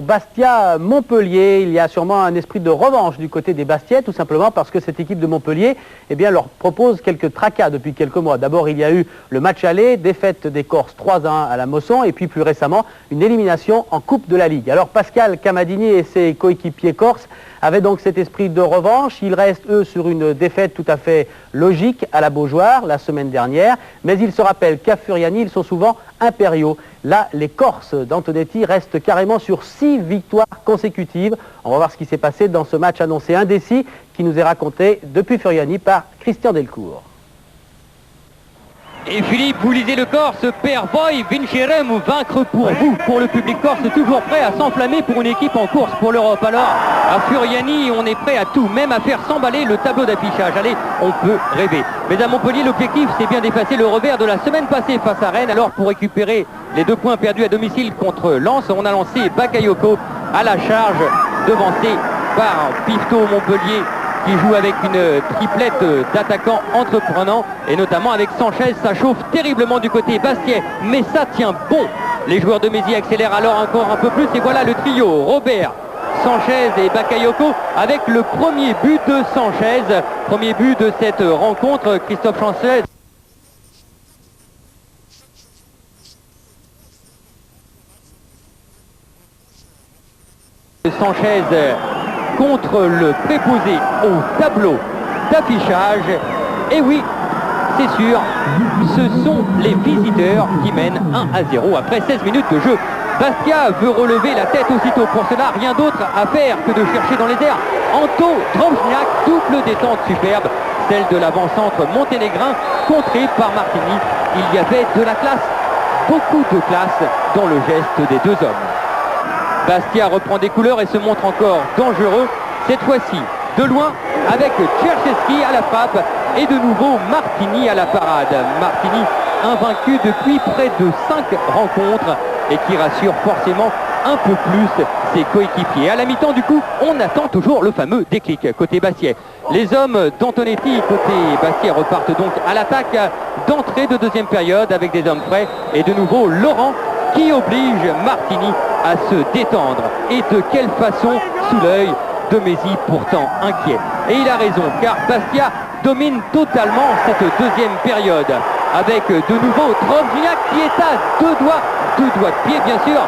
Bastia-Montpellier, il y a sûrement un esprit de revanche du côté des Bastiais, tout simplement parce que cette équipe de Montpellier leur propose quelques tracas depuis quelques mois. D'abord, il y a eu le match aller, défaite des Corses 3-1 à la Mosson, et puis plus récemment, une élimination en Coupe de la Ligue. Alors Pascal Camadini et ses coéquipiers corses avaient donc cet esprit de revanche. Ils restent, eux, sur une défaite tout à fait logique à la Beaujoire la semaine dernière, mais ils se rappellent qu'à Furiani, ils sont souvent impériaux. Là, les Corses d'Antonetti restent carrément sur 6 victoires consécutives. On va voir ce qui s'est passé dans ce match annoncé indécis qui nous est raconté depuis Furiani par Christian Delcourt. Et Philippe, vous lisez le Corse, per voi vinceremo, vaincre pour vous, pour le public corse, toujours prêt à s'enflammer pour une équipe en course pour l'Europe. Alors, à Furiani, on est prêt à tout, même à faire s'emballer le tableau d'affichage. Allez, on peut rêver. Mais à Montpellier, l'objectif, c'est bien d'effacer le revers de la semaine passée face à Rennes. Alors, pour récupérer les 2 points perdus à domicile contre Lens, on a lancé Bakayoko à la charge, devancé par Pifto Montpellier, qui joue avec une triplette d'attaquants entreprenants, et notamment avec Sanchez. Ça chauffe terriblement du côté bastia, mais ça tient bon. Les joueurs de Mézy accélèrent alors encore un peu plus, et voilà le trio Robert, Sanchez et Bakayoko avec le premier but de Sanchez, premier but de cette rencontre. Christophe Sanchez. Sanchez contre le préposé au tableau d'affichage. Et oui, c'est sûr, ce sont les visiteurs qui mènent 1-0 après 16 minutes de jeu. Bastia veut relever la tête aussitôt. Pour cela, rien d'autre à faire que de chercher dans les airs Anto Drobniak, double détente superbe, celle de l'avant-centre monténégrin, contrée par Martini. Il y avait de la classe, beaucoup de classe dans le geste des 2 hommes. Bastia reprend des couleurs et se montre encore dangereux, cette fois-ci de loin avec Tchercheski à la frappe et de nouveau Martini à la parade. Martini invaincu depuis près de 5 rencontres et qui rassure forcément un peu plus ses coéquipiers. À la mi-temps, du coup, on attend toujours le fameux déclic côté Bastia. Les hommes d'Antonetti côté Bastia repartent donc à l'attaque d'entrée de deuxième période avec des hommes frais et de nouveau Laurent qui oblige Martini à se détendre. Et de quelle façon, sous l'œil de Mézy, pourtant inquiet. Et il a raison, car Bastia domine totalement cette deuxième période, avec de nouveau Drobniak qui est à deux doigts de pied, bien sûr,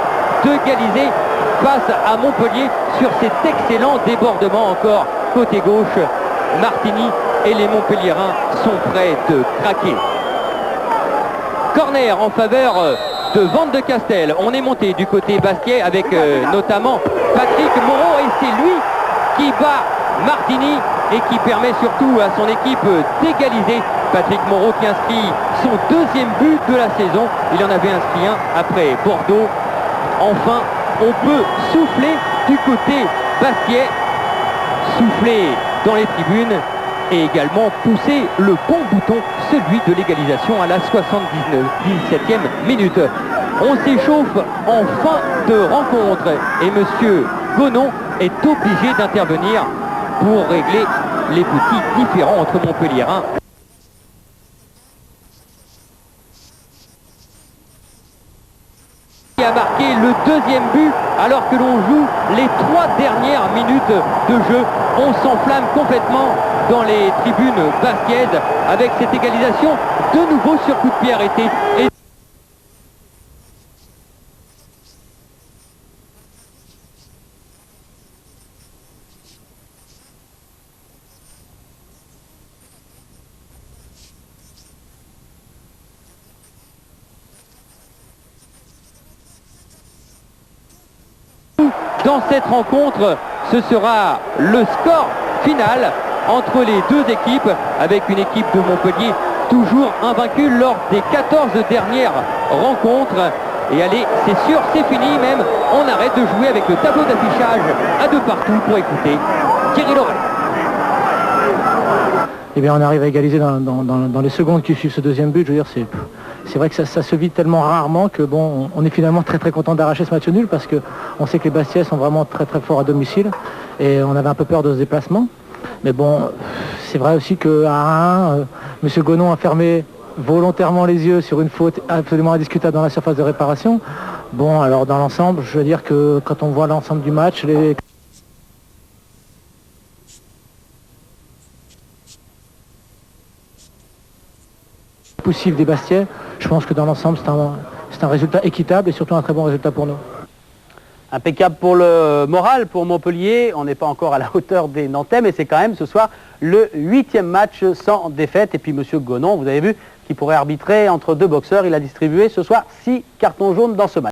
d'égaliser face à Montpellier sur cet excellent débordement encore côté gauche. Martini et les Montpelliérains sont prêts de craquer. Corner en faveur de Van de Castel. On est monté du côté Bastia avec notamment Patrick Moreau, et c'est lui qui bat Martini et qui permet surtout à son équipe d'égaliser. Patrick Moreau qui inscrit son deuxième but de la saison. Il en avait inscrit un après Bordeaux. Enfin, on peut souffler du côté Bastia, souffler dans les tribunes et également pousser le bon bouton, celui de l'égalisation à la 77e minute. On s'échauffe en fin de rencontre et monsieur Gonon est obligé d'intervenir pour régler les petits différends entre Montpelliérains. Qui a marqué le deuxième but alors que l'on joue les 3 dernières minutes de jeu. On s'enflamme complètement dans les tribunes bastiaises avec cette égalisation de nouveau sur coup de pied arrêté. Et dans cette rencontre, ce sera le score final entre les deux équipes, avec une équipe de Montpellier toujours invaincue lors des 14 dernières rencontres. Et allez, c'est sûr, c'est fini même. On arrête de jouer avec le tableau d'affichage à 2 partout pour écouter Thierry Loret. Eh bien, on arrive à égaliser dans les secondes qui suivent ce deuxième but. Je veux dire, c'est vrai que ça se vit tellement rarement que bon, on est finalement très content d'arracher ce match nul, parce qu'on sait que les Bastiais sont vraiment très forts à domicile et on avait un peu peur de ce déplacement. Mais bon, c'est vrai aussi qu'à 1-1, M. Gonon a fermé volontairement les yeux sur une faute absolument indiscutable dans la surface de réparation. Bon, alors dans l'ensemble, je veux dire que quand on voit l'ensemble du match, les poussifs des Bastiais, je pense que dans l'ensemble, c'est un résultat équitable et surtout un très bon résultat pour nous. Impeccable pour le moral pour Montpellier. On n'est pas encore à la hauteur des Nantais, mais c'est quand même ce soir le 8e match sans défaite. Et puis Monsieur Gonon, vous avez vu, qui pourrait arbitrer entre deux boxeurs. Il a distribué ce soir 6 cartons jaunes dans ce match.